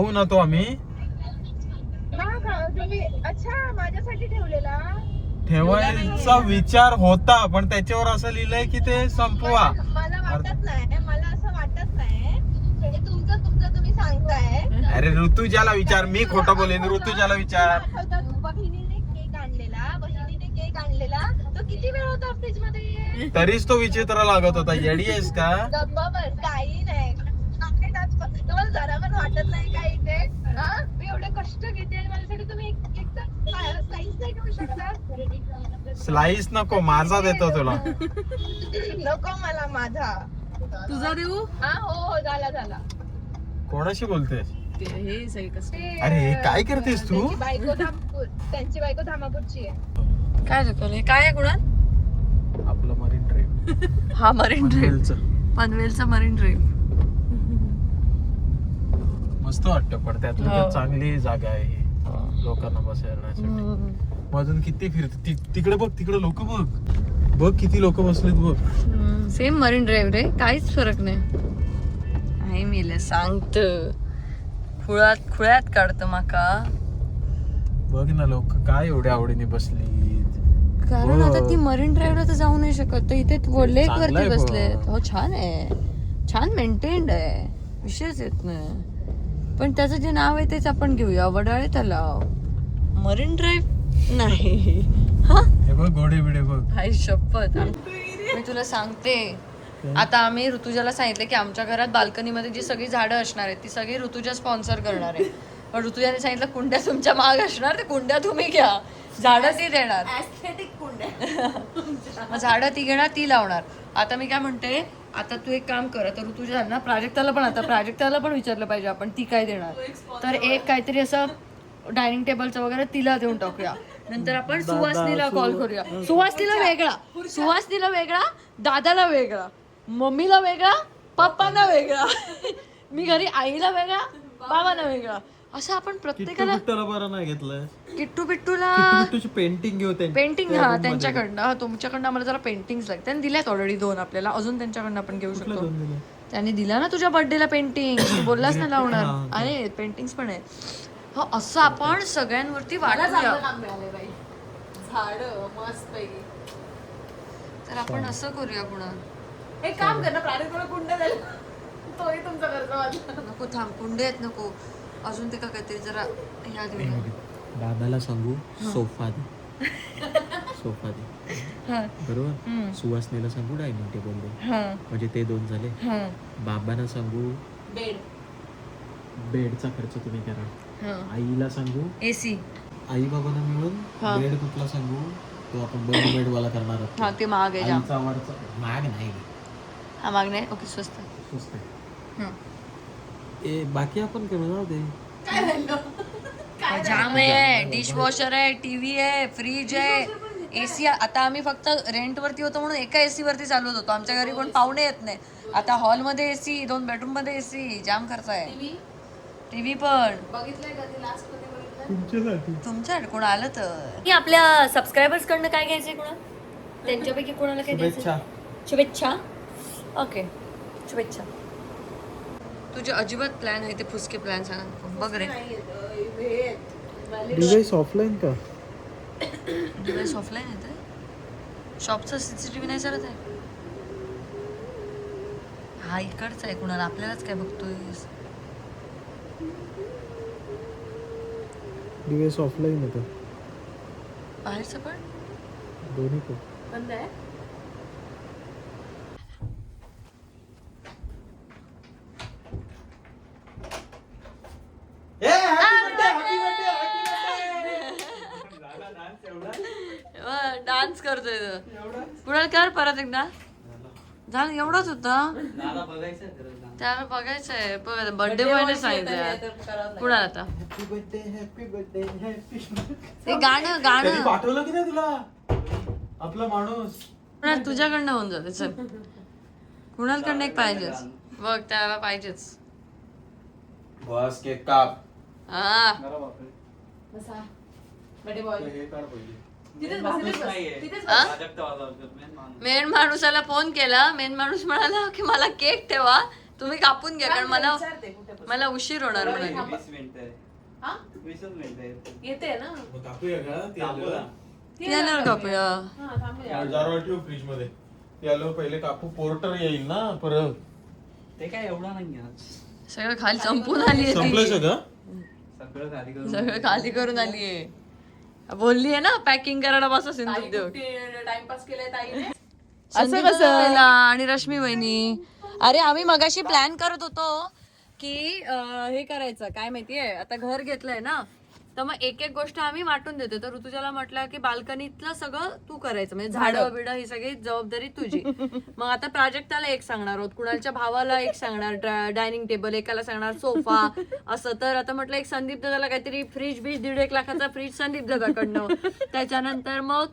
हो ना तो आम्ही अच्छा माझ्यासाठी ठेवलेला ठेवायचा विचार होता पण त्याच्यावर असं लिहिलंय की ते संपवा. मला वाटत नाही, मला असं वाटत नाही. तुमचं तुम्ही सांगताय. अरे ऋतुजाला विचार, मी खोटं बोलेन. ऋतुजाला विचार. बहिणीने केक आणलेला तो किती वेळ होता फ्रीज मध्ये, तरीच तो विचित्र लागत होता. येडी आहेस का? काही नाही. तुम्हाला जरा पण वाटत नाही का इथे मी एवढे कष्ट घेते आणि माझ्यासाठी तुम्ही एकचा स्लाइस नाही घेऊ शकता? स्लाइस नको, माझा देतो तुला. नको मला माझा. तुझा देऊ? हा हो झाला. कोणाशी बोलतेस? हे सही कसं अरे काय करतेस तू? त्यांची बायको धामापूरची आहे. काय दाखवलंय? काय आहे कुणाल? आपलं मरीन ड्राईव्ह. हा मरीन ड्राईव्ह, पनवेलचा मरीन ड्राईव्ह. मस्त वाटतं पण त्यातलं चांगली जागा आहे ही लोकांना बसण्यासाठी. मधून किती फिरते तिकडे बघ, तिकडे लोक बघ किती लोक बसलेत बघ. सेम मरीन ड्राईव्ह रे, काहीच फरक नाही. आई मेले सांगत खुळ्यात काढत माका. बघ ना लोक काय एवढ्या आवडीने बसली. कारण आता ती मरीन ड्राईव्हला तर जाऊ नाही शकत, तर इथे लेक चांगलं वरती आहे बसले. पण. हो छान आहे, छान मेंटेन्ड आहे, विषयच येत नाही. पण त्याचं जे नाव आहे तेच आपण घेऊया, वडाळे तलाव. मरीन ड्राईव्ह नाही. हा हे बघ घोडे बिडे बघ. हाय शपथ. मी तुला सांगते, आता आम्ही ऋतुजाला सांगितलं की आमच्या घरात बाल्कनीमध्ये जी सगळी झाडं असणार आहेत ती सगळी ऋतुजा स्पॉन्सर करणार आहे. पण ऋतुजाने सांगितलं कुंड्या तुमच्या माग असणार, ते कुंड्या तुम्ही घ्या, झाडं ती देणार. मग झाडं ती घेणार, ती लावणार. आता मी काय म्हणते, आता तू एक काम कर, आता ऋतुजा ना प्राजक्ताला पण विचारलं पाहिजे आपण, ती काय देणार. तर एक काहीतरी असं डायनिंग टेबलचं वगैरे तिला देऊन टाकूया. नंतर आपण सुहासनीला कॉल करूया. सुहासनीला वेगळा, दादाला वेगळा, मम्मीला वेगळा, पप्पांना वेगळा, मी घरी आईला वेगळा, बाबांना वेगळा, असं आपण प्रत्येकाला. बरं नाही घेतलंय. किट्टू बिट्टूला पेंटिंग घेऊ. पेंटिंग, हा त्यांच्याकडनं, तुमच्याकडनं आम्हाला जरा पेंटिंग्स लागतात. त्यांनी दिल्यात ऑलरेडी 2 आपल्याला, अजून त्यांच्याकडनं आपण घेऊ शकतो. त्यांनी दिला ना तुझ्या बर्थडेला पेंटिंग, तू बोललास ना लावणार. अरे पेंटिंग्स पण आहेत. हो असं आपण सगळ्यांवरती वाटूया. तर आपण असं करूया. कुणा एक काम कर ना, प्राजक्ताला कुंड्या द्यायला, तोही तुमचा खर्च. नको, थांब, कुंडे आहेत नको, अजून ते का काहीतरी जरा ह्या देऊया. दादाला सांगू सोफा दे बरोबर. सुवासनीला सांगू डायनिंग टेबल दे, म्हणजे ते 2 झाले. बाबांना सांगू बेडचा खर्च तुम्ही करा. आईला सांगू एसी. आई बाबांना मिळून बेड कुठला सांगू, तो आपण दोन बेड वाला करणार आहोत. हा ते महाग आहे जाम. महाग नाही, हा महाग नाही, ओके स्वस्त. स्वस्त आहे. बाकी आपण करू जाऊ दे. जाम आहे, डिशवॉशर आहे, टीव्ही आहे, फ्रीज आहे, एसी. आता आम्ही फक्त रेंट वरती होतो म्हणून एका एसी वरती चालवत होतो. आमच्या घरी कोण पाहुणे येत नाही. आता हॉल मध्ये एसी, 2 बेडरूम मध्ये एसी, जाम खर्च आहे. टीव्ही पण बघितलंय कधी लास्ट मध्ये तुमच्याकडे कोण आलं तर. आपल्या सबस्क्रायबर्स कडनं काय घ्यायचंय कोणा, त्यांच्यापैकी कोणाला काय द्यायचं? शुभेच्छा. ओके शुभेच्छा. तुझे अजिबात प्लॅन आहे ते फुसके प्लॅन सांग बघ रे. डिव्हाइस ऑफलाईन का? डिव्हाइस ऑफलाईन येते. शॉपचा CCTV नाही चालत आहे. हा इकडचा आहे, कुणाला आपल्यालाच काय बघतोय. डिव्हाइस ऑफलाईन येतं. बाहेरचं पण दोन्ही पण बंद आहे. डान्स करतोय कुणाला कर परत एकदा. झालं एवढाच होता. त्याला बघायचंय. बर्थडे बॉयने सांगितलं कुणाला आता ते गाणं पाठवलं की नाही तुला आपला माणूस. कुणाल तुझ्याकडनं होऊन जाते. चल कुणालकडनं एक पाहिजेच बघ, त्याला पाहिजेच. बस केक काप. हा बसा बर्थडे बॉय मेन माणूसाला फोन केला. मेन माणूस म्हणाला की मला केक ठेवा, तुम्ही कापून घ्या कारण मला उशीर होणार म्हणाले. 20 मिनिटं. 20च मिनिटं. येते ना मग कापूया का ते आलं येणार कापूया. फ्रीज मध्ये ते आलं पहिले कापू पोर्टर येईल ना परत ते काय एवढं नाही आहे. सगळं खाली संपून आली संपलं सगळं सगळं खाली करून सगळं खाली करून आलीये. बोलली आहे ना पॅकिंग करायला बसा सिंधुदेव. टाइमपास केलाय ताईने. असं कसं आणि रश्मी वहिनी. अरे आम्ही मगाशी प्लॅन करत होतो की हे करायचं काय माहितीये आता घर घेतलंय ना तर मग एक एक गोष्ट आम्ही वाटून देतो. तर ऋतुजाला म्हटलं की बाल्कनीतलं सगळं तू करायचं म्हणजे झाडं बिडं ही सगळी जबाबदारी तुझी. मग आता प्राजक्ताला एक सांगणार आहोत, कुणालच्या भावाला एक सांगणार डायनिंग टेबल, एकाला सांगणार सोफा असं. तर आता म्हटलं एक संदीप दादाला काहीतरी फ्रीज बीज 1.5 लाखाचा फ्रीज संदीप दादाकडनं. त्याच्यानंतर मग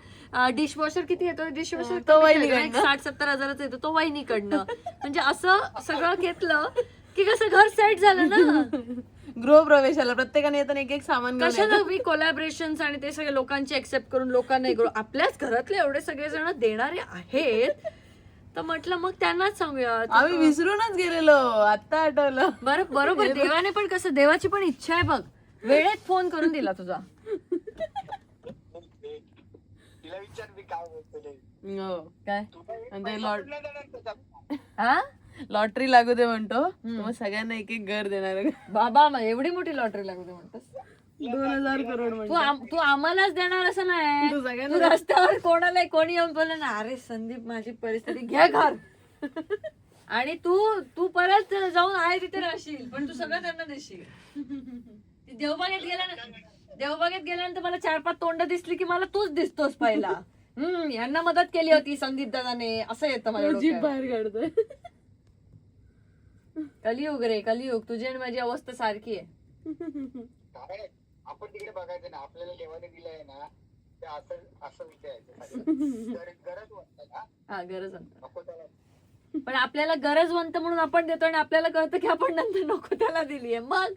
डिशवॉशर किती येतो डिशवॉशर तो 60-70 हजाराचा येतो तो वहिनीकडनं. म्हणजे असं सगळं घेतलं की कसं घर सेट झालं ना. गृहप्रवेशाला प्रत्येकाने येताना एक एक सामान घेऊन कशाला मी कोलॅबरेशन आणि ते सगळे लोकांचे एक्सेप्ट करून लोकांना आपल्याच घरातले एवढे सगळे जण देणारे आहेत तर म्हटलं मग त्यांनाच सांगूया. आम्ही विसरूनच गेलेलो आता आठवलं. बरोबर देवाने पण कसं देवाची पण इच्छा आहे बघ वेळेत फोन करून दिला तुझा. तिला विचार मी काय बोलतोय. हो काय आणि ते हा लॉटरी लागू दे म्हणतो मग सगळ्यांना एक एक घर देणार. बाबा मग एवढी मोठी लॉटरी लागते म्हणतोस 2000 करोड म्हणतो. तू आम्हालाच देणार असं नाही. तू सगळ्यांना तू रस्त्यावर कोणाला कोणी येऊन बोललं ना अरे संदीप माझी परिस्थिती घ्या घर आणि तू परत जाऊन आहे तिथे राहशील पण तू सगळं त्यांना देशील. देवबागेत गेल्यानंतर मला 4-5 तोंड दिसली की मला तूच दिसतोस पहिला. यांना मदत केली होती संदीप दादाने असं येतं माझ्या जीभ डोक्यात. बाहेर काढतोय. कलियुग रे कलियुग तुझी आणि माझी अवस्था सारखी आहे. काय आपण तिकडे बघायचं ना आपल्याला देवाने दिलंय ना ते असं असं विचारायचं गरज वाटतं ना हा गरजवंत नको त्याला पण आपल्याला गरजवंत म्हणून आपण देतो आणि आपल्याला कळतं की आपण नंतर नको त्याला दिलीये मग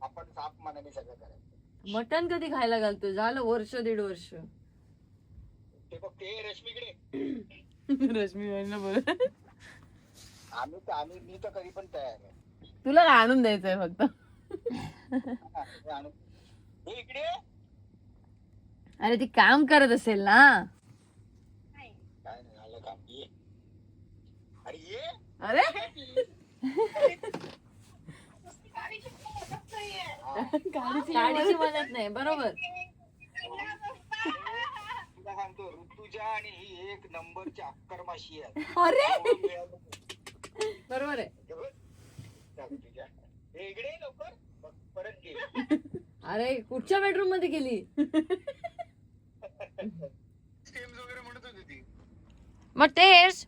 आपण साप मनाने सगळं करायचं. मटण कधी खायला घालतोय झालं 1-1.5 वर्ष. ते बघ ते रश्मीकडे रश्मी वहिनीला बोल आम्ही मी तर कधी पण तयार आहे. तुला काय आणून द्यायचंय फक्त. हे इकडे अरे ती काम करत असेल ना. काय नाही आलं काम ये अरे ये अरे गाडीची मदत नाही बरोबर. तुला सांगतो ऋतुजा आणि ही एक नंबरची अक्कर माशी आहे. अरे बरोबर आहे. ऋतुजा हे इकडे ये लवकर बघ, परत घे. अरे कुठच्या बेडरूम मध्ये गेली. स्टेम्स वगैरे म्हणत होती ती. मग तेच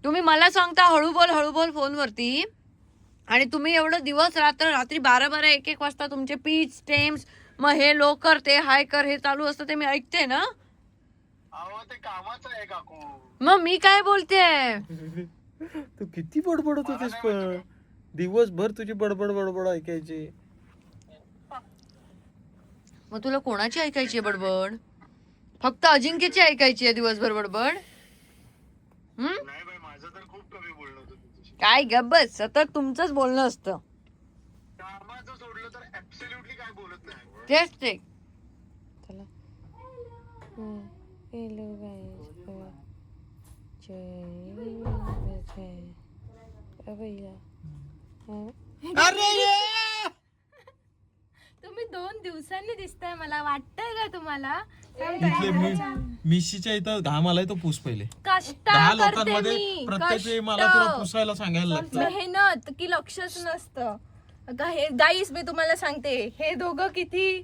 तुम्ही मला सांगता हळू बोल फोनवरती आणि तुम्ही एवढं दिवस रात्री 12 1 वाजता तुमचे पीच स्टेम्स मग हे लोकर ते हाय कर हे चालू असतं ते मी ऐकते ना. अहो ते कामाचं आहे काकू. मग मी काय बोलते तू किती बडबडत होतीस पण दिवसभर तुझी बडबड ऐकायची. मग तुला कोणाची ऐकायची आहे बडबड. फक्त अजिंक्यची ऐकायची आहे दिवसभर बडबड. नाही बाई माझं तर खूप कमी बोलणं होतं तुझ्याशी. काय गब्बस सतत तुमचंच बोलणं असतं. कामाचं सोडलं तर ऍब्सोल्युटली काय बोलत नाही. तेच ते तुम्ही 2 दिवसांनी दिसताय मला वाटतंय का तुम्हाला. मिशीच्या इथं घाम आलाय तो पूस पहिले. कष्ट 10 करते लोकांमध्ये मी प्रत्येक वेळी मला तुला पुसायला सांगायला लागतं. मेहनत की लक्षच नसतं. हे गाईस मी तुम्हाला सांगते हे दोघं किती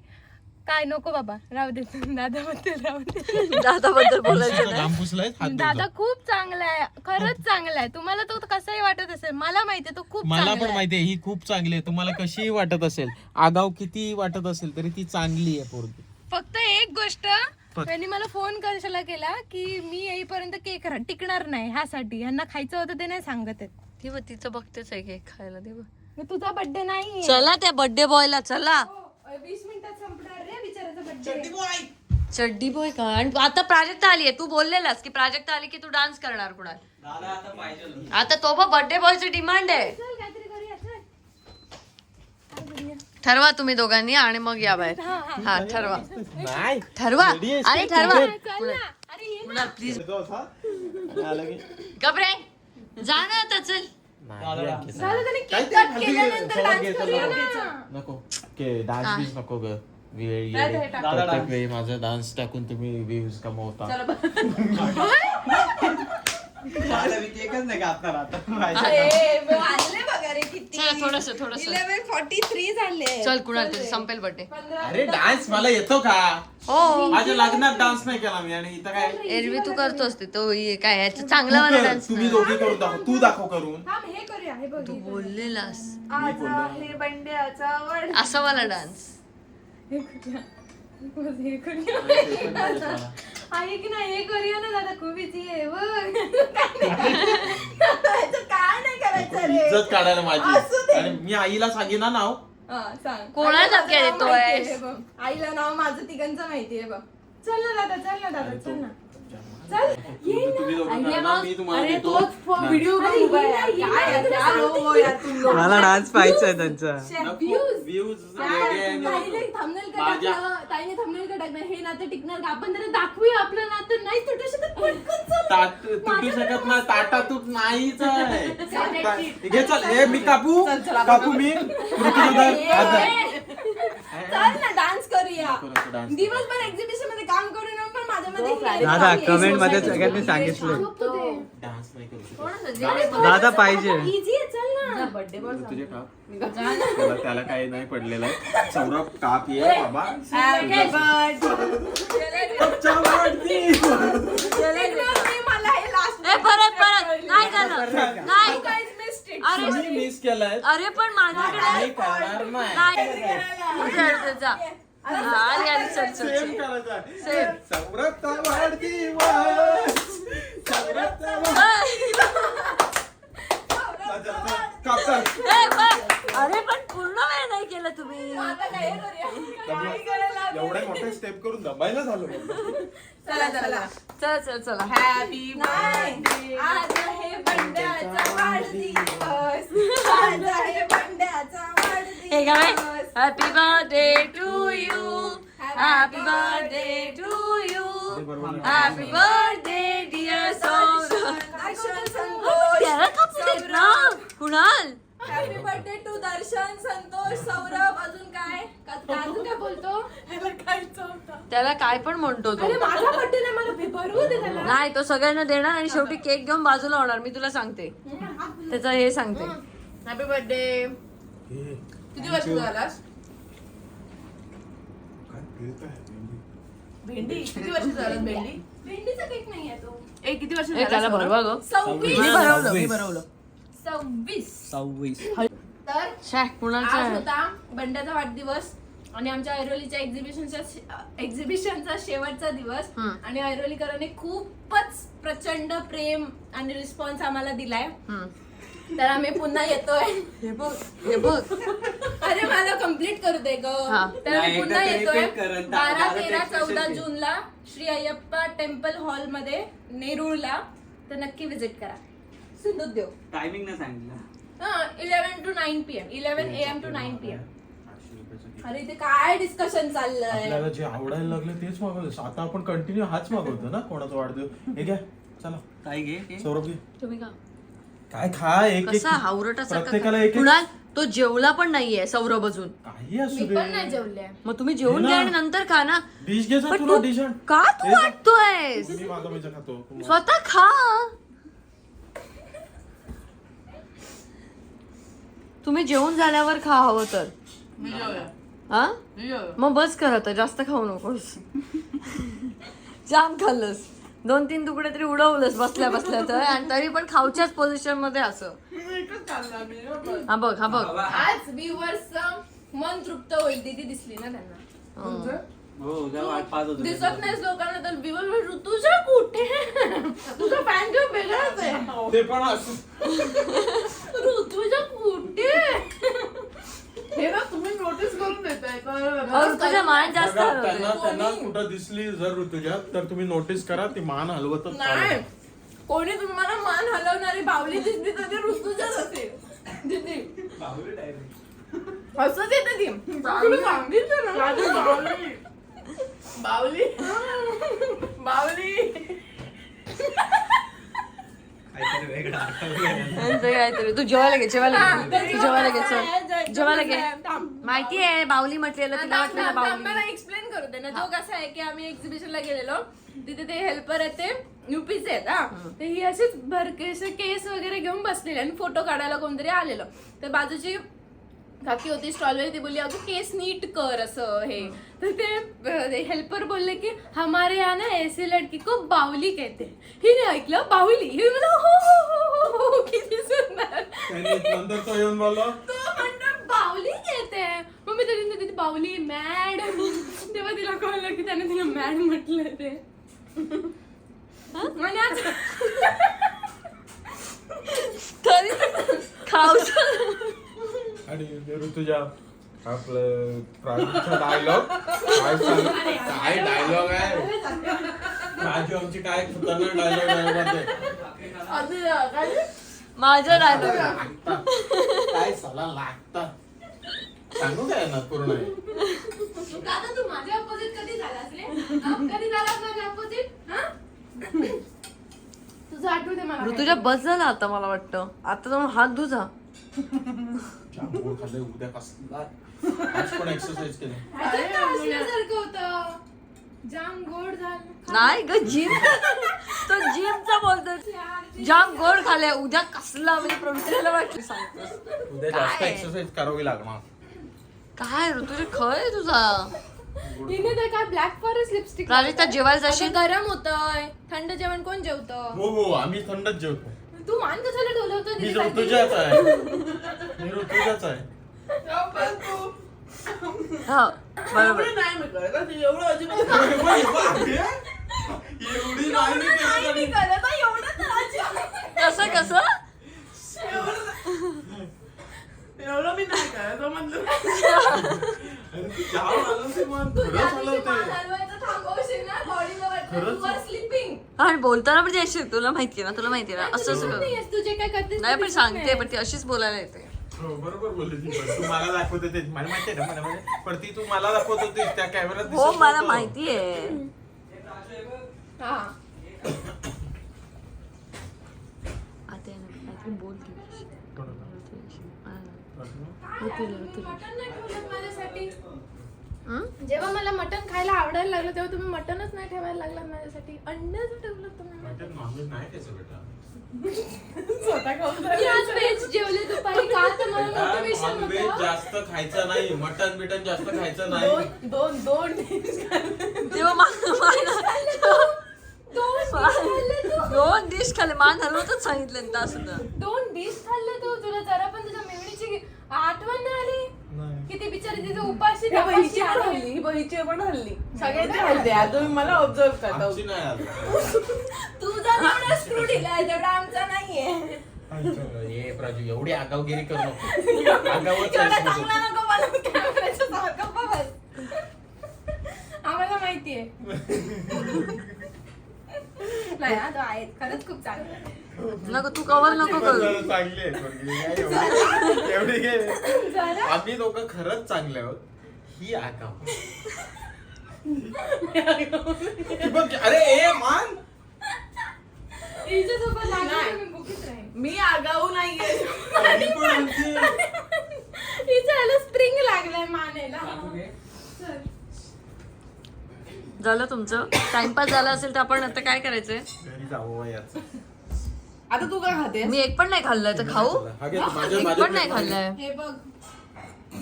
काय नको बाबा राहू दे दादाबद्दल राहू दे. दादाबद्दल बोलायचं मिशीचा घाम पुसलाय हात दादा धुतला. खूप चांगला आहे खरंच चांगला आहे. तुम्हाला तो कसंही वाटत असेल मला माहितीये तो खूप मला चांगला पण आहे. माहितीये ही खूप चांगली आहे. तुम्हाला कशीही वाटत असेल आगाव किती वाटत असेल तरी ती चांगली आहे पोरगी. फक्त एक गोष्ट त्यांनी मला फोन कशाला केला की मी येईपर्यंत केक टिकणार नाही ह्यासाठी ह्यांना खायचं होतं ते नाही सांगत आहेत. तिचं बघतेच आहे केक खायला दे. तुझा बर्थडे नाही चला त्या बर्थडे बॉयला चला. 20 मिनिटात संपणार रे बिचाराचा बर्थडे. चड्डी बॉय का? आणि आता प्राजक्ता आली आहे, तू बोललेलास की प्राजक्ता आली की तू डान्स करणार कुणाल. दादा आता पाहिजे आता तो बर्थडे बॉयची डिमांड आहे. ठरवा तुम्ही दोघांनी आणि मग या बाहेर. हा ठरवा नाही ठरवा आणि ठरवा. अरे कुणाल प्लीज गबरे जा ना आता चल. नको डान्स बीस नको ग. प्रत्येक वेळी माझा डान्स टाकून तुम्ही व्ह्यूज कमवता. दादा मी एकच नाही घातणार आता वाजले बघा रे किती. थोडस थोडस 11:43 झाले. चल कुणाल तुझं संपेल बर्थडे. अरे डान्स मला येतो का? हो माझ्या लग्नात डान्स नाही केला मी आणि इथं काय एरवी तू करतोस ते तो काय ह्याचं चांगला वाला डान्स. तुम्ही दोघी करून दाखव. तू दाखव करून. हे करूया हे बघ. तू बोललेलास आज आहे बंड्याचा वाढ. असा वाला डान्स. हे करूया आहे की नाही हे करूया ना दादा खूप इझी आहे काय नाही करायचं रे. इज्जत काढायला असू माझी. दे. आणि मी आईला सांगेन ना नाव. सांग कोणाला आईला धक्के नाव देतोय? माहितीये, हे बघ. आईला नाव माझं तिघांचं माहितीये बघ. चल ना दादा चल ना चल तुम्ही दोघं करा ना, मी तुम्हाला देतो. व्हिडिओ मला डान्स पाहायचा त्यांचा. Views वेगळे आणि माझ्या- ताईने थंबनेल का टाकणार हे नातं टिकणार का आपण त्यांना दाखवूया आपलं नातं नाही तुटू शकत पटकन चल. तुटू शकत नाही. ताटा तूट नाहीच आहे. घे चल. हे मी कापू मी चल ना डान्स करूया डान्स दिवसभर एक्झिबिशन मध्ये काम करून येऊन पण माझ्या मध्ये दादा कमेंट मध्ये सगळ्यांनी सांगितलं डान्स नाही करू शकत. दादा पाहिजे. इझी आहे चल ना बर्थडे तुझे काप त्याला काही नाही पडलेलं आहे. सौरभ काप ये बाबा. मला हे लास्ट परत नाही झालं नाही. अरे मिस केलंय. अरे पण माझ्याकडे नाही करणार नाही. नाही जा. चल चल सेम करायचं आहे. सेम. सौरभचा वाढदिवस. सौरभचा काप चल. अरे पण पूर्ण वेळ नाही केलं तुम्ही. एवढे मोठे स्टेप करून दबायला झालो. चला चला चल चल चला. हॅपी बर्थडे आज आहे बंड्याचा वाढदिवस आज आहे बंड्याचा हे काय वाढदिवस happy birthday to you happy birthday to you happy birthday dear Saurabh. Darshan Santosh त्याला कापू देत ना Kunal. Happy birthday to Darshan Santosh Saurabh अजून काय अजून काय बोलतो ह्याला खायचं होतं. त्याला काय पण म्हणतो तो. अरे माझा बर्थडे नाही मला भरवू दे त्याला. नाही तो सगळ्यांना देणार आणि शेवटी केक घेऊन बाजूला होणार. मी तुला सांगते त्याचं हे सांगते. हॅपी बर्थडे किती वर्ष झालास भेंडी किती वर्ष झालं भेंडी भेंडीचा केक नाही आहे तो किती वर्ष त्याला भरवा ग. 26 मी भरवलं 26 तर शाय आज कुणालचं होता बंड्याचा वाढदिवस आणि आमच्या ऐरोलीच्या एक्झिबिशनचा शेवटचा दिवस आणि ऐरोलीकरांनी खूपच प्रचंड प्रेम आणि रिस्पॉन्स आम्हाला दिलाय. तर आम्ही पुन्हा येतोय. हे बघ हे बघ. अरे मला कम्प्लीट करू दे ग. तर आम्ही पुन्हा येतोय 12, 13, 14 जूनला श्री अय्यप्पा टेम्पल हॉल मध्ये नेरूळला. तर नक्की विजिट करा. सिंधुदेव टायमिंग नाही सांगितलं. 11 to 9 PM 11 AM to 9 PM. अरे ते काय डिस्कशन चाललंय. आपल्याला जे आवडायला लागले तेच मागवलं. आता आपण कंटिन्यू हाच मागवतो ना. कोणाचा वाढदिवस हे घ्या चला. काय घे सौरभ घे. तुम्ही का काय खा. एक कसा हावरटाचा प्रत्येकाला एक कुणाल तो जेवला पण नाहीये सौरभ अजून. काही असू मी दे. पण नाही जेवले. मग तुम्ही जेवून घ्या आणि नंतर खा ना. डिश घे पण तुला तू डिश. का तू वाटतोय मी माझा मी खातो. स्वतः खा. तुम्ही जेवून झाल्यावर खा हवं तर. हा मग बस कर आता जास्त खाऊ नकोस. जाम खाल्लंस 2-3 तुकडे तरी उडवलंस बसल्या बसल्या तर आणि तरी पण खाऊच्याच पोझिशन मध्ये असं. हा बघ हा बघ. आज व्ह्युअर्स मन तृप्त होईल. दीदी दिसली ना त्यांना. हो उद्या वाट पाहत होतो. दिसत नाहीस लोकांना तर व्ह्युअर ऋतुजा कुठे तुझा फॅन क्लब वेगळाच आहे. ते पण असू. ऋतुजा कुठे हे बघ तुम्ही नोटीस करून देताय. ऋतुजा मान जास्त बघा, हलवते. त्यांना कुठं दिसली जर ऋतुजा तर तुम्ही नोटीस करा ती मान हलवतच नाही चालेल. कोणी तुम्हाला मान हलवणारी बावली दिसली तर ती ऋतूजाच असेल दिदी बाहुली direct. असंच येते ती तुला सांगितलं ना बावली बावली काहीतरी वेगळं आठवलं. त्यांचं काहीतरी तू जेवायला घे जेवायला घे तू जेवायला घे चल जेवायला घे माहिती आहे बावली म्हटलेलं तिला वाटलेलं बावली एक्सप्लेन करू दे ना जो कसा आहे की आम्ही एक्झिबिशनला गेलेलो तिथे ते हेल्पर आहेत ते युपीचे आहेत हा तर ही अशीच भरकेसे केस वगैरे घेऊन बसलेली आणि फोटो काढायला कोणतरी आलेलं तर बाजूची काकी होती स्टॉलवर ती बोलली अगं केस नीट कर असं हे तर ते हेल्पर बोलले की हमारे यहाँ ना ऐसे लड़की को बावली कहते हैं. हिने ऐकलं बावली ही म्हणलं, हो हो हो हो हो किती सुंदर त्यांनी नंतर तो येऊन बोललो तो म्हणतो बावली कहते हैं. मग मी तरी तिथे बावली मॅड तेव्हा तिला कळलं की त्याने तिला मॅड म्हटलं ते आणि आज तरी खाऊच आणि ऋतुजा आपलं प्राजूचा डायलॉग काय डायलॉग आहे प्राजू आमची काय खतरनाक डायलॉग माझा डायलॉग काय सला लागतात सांगू काय ना पूर्ण आता तू माझ्या अपोजिट कधी झालास रे कधी झालास माझ्या अपोजिट तुझं आठवते मला ऋतुजा बस झाला आता मला वाटतं आता जाऊन हात धुजा जाम गोड खाल्लंय उद्या कसला आज पण एक्सरसाइज केली असल्यासारखं होतं जाम गोड झालं नाही ग जिम तो जिमचा बोलतो जाम गोड खाल्ले उद्या कसला म्हणजे प्रवृत्तीला वाटली सांगतोस उद्या जास्त काय? एक्सरसाइज करावी लागणार काय ऋतुजा खय तुझा तिने ते काय ब्लॅक फॉरेस्ट लिपस्टिक प्राजक्ता जेवायला जाशील गरम होतंय थंड जेवण कोण जेवतं हो हो आम्ही थंडच जेवतो तू मान कशाला डोलवतो मी तिने काय ऋतुजाच आहे मी ऋतुजाच आहे हा बरोबर एवढं नाही मी करत हं, ते एवढं अजिबात एवढी नाही मी करत आहे, एवढं तर अजिबात. कसं कसं एवढं मी नाही करत हं, म्हणलं तू त्या दिवशी मान हलवायचं थांबवशील ना, बॉडीला वाटतं खरंच? तू आर स्लीपिंग. आणि बोलताना पण येशील तुला माहितीये ना असं तू कर नाहीयेस, तू जे काय करतेस नाही ते पण दिसत सांगते नाही. पण ती अशीच बोलायला येते हो, बरोबर बोलली ती पण. तू मला दाखवते ते मला माहिती आहे ना पण ती तू मला दाखवत होतीस त्या कॅमेऱ्यात हो दिसत मला नव्हतं. माहितीये हा. आता आहे ना, काहीतरी बोल की. मटण नाही ठेवलं माझ्यासाठी. हं? जेव्हा मला मटण खायला आवडायला लागलं तेव्हा तुम्ही मटणच नाही ठेवायला लागला माझ्यासाठी अंडच ठेवलं तुम्ही मटण नॉनव्हेज नाही त्याचं बेटा स्वतः खाऊन मी आज व्हेज जेवले दुपारी का तर मला मोटिवेशन नॉनव्हेज होतं जास्त खायचं नाही मटण बिटन जास्त खायचं नाही दोन तेव्हा दोन डिश खाल्ले मान हलवतच सांगितलं ना सुद्धा 2 डिश खाल्ले तू तुला जरा पण तुझ्या मेवणीची आठवण नाही आली की ती बिचारी तिथे उपाशी ही बहीची तपाशी पण आहे. हल्ली ही बहीची पण हल्ली सगळ्यांची हल्ली आहे तुम्ही मला ऑब्झर्व करता आमची नाही आली. तुझा तेवढा स्क्रू दिलाय तेवढा आमचा नाहीये ये प्राजू एवढी आगावगिरी करू नको आगावच तेवढा आहेस तू. चांगला नको मला कॅमेऱ्याच्या समोर गप्पा बस. आम्हाला माहितीये नाही हा तो आहे खरंच खूप चांगला आहे. नको तू कवर नको करू जरा चांगली आहे पोरगी. काय एवढी घे आम्ही लोक खरंच चांगले आहोत ही आगाव ही बघ, अरे ए मान हिच्यासोबत लागलं नाही. तर मी बुकीच राहीन. मी आगाऊ नाहीये ही पण आमची. हिच्या ह्याला स्प्रिंग लागलाय मानेला चल. झालं तुमचं टाइमपास झाला असेल तर आपण आता काय करायचंय घरी जावं याचं. आता तू काय खाते मी एक पण नाही खाल्लंय तर खाऊ हा घे, माझ्या- एक माझ्या पण नाही plate मध्ये. खाल्लंय हे बघ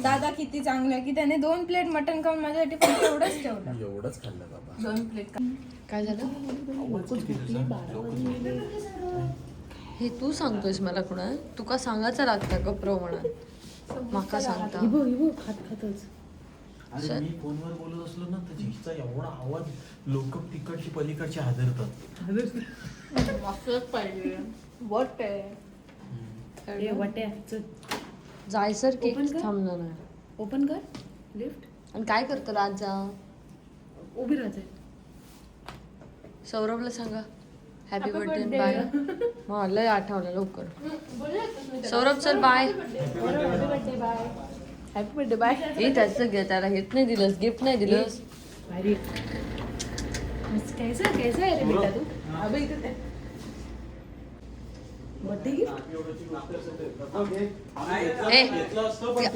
दादा किती चांगलं आहे की त्याने 2 प्लेट मटण खाऊन माझ्यासाठी फक्त एवढंच ठेवलं एवढंच खाल्लं बाबा 2 प्लेट काय झालं हे तू सांगतोयस मला कुणा तुका सांगायचं लागतं ग प्रमाणात माका सांगता अरे मी फोनवर बोलत असलो ना तर जिचा एवढा आवाज लोक तिकडची पलीकडची हादरतात पाहिजे वट आहे जायसर केक थांबणार नाही ओपन कर लिफ्ट आणि काय करतो आज जा उभी राहते. सौरभला सांगा हॅपी बर्थडे बाय. हा लय आठवलं लवकर. सौरभ चल बाय. Happy birthday bye. हे त्याचं घे, त्याला हेच नाही दिलंस, गिफ्ट नाही दिलंस. कैसा आहे रे बेटा तू? अबे इथे बर्थडे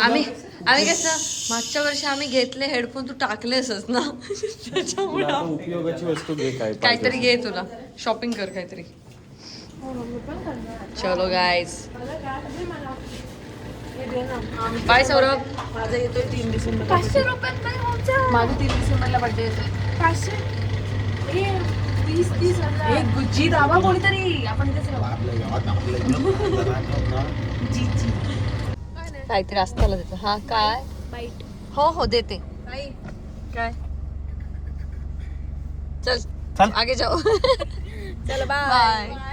आम्ही कसं मागच्या वर्षी आम्ही घेतले हेडफोन, तू टाकलेसच ना त्याच्यामुळे उपयोगाची वस्तू घे काय काहीतरी घे, तुला शॉपिंग कर काहीतरी. चलो गाईज बाय सौरभ. माझा येतोय 3 डिसेंबर. 500 रुपयात नाही होतं. माझा 3 डिसेंबरला बर्थडे येतोय. 500 20-30 हजार. एक गुच्ची दाबा कोणीतरी. आपण इथेच राहू. काहीतरी असताना देतो. हा काय बाईट. हो हो देते. काय चल चल. आगे जाओ. चल बाय. बाय.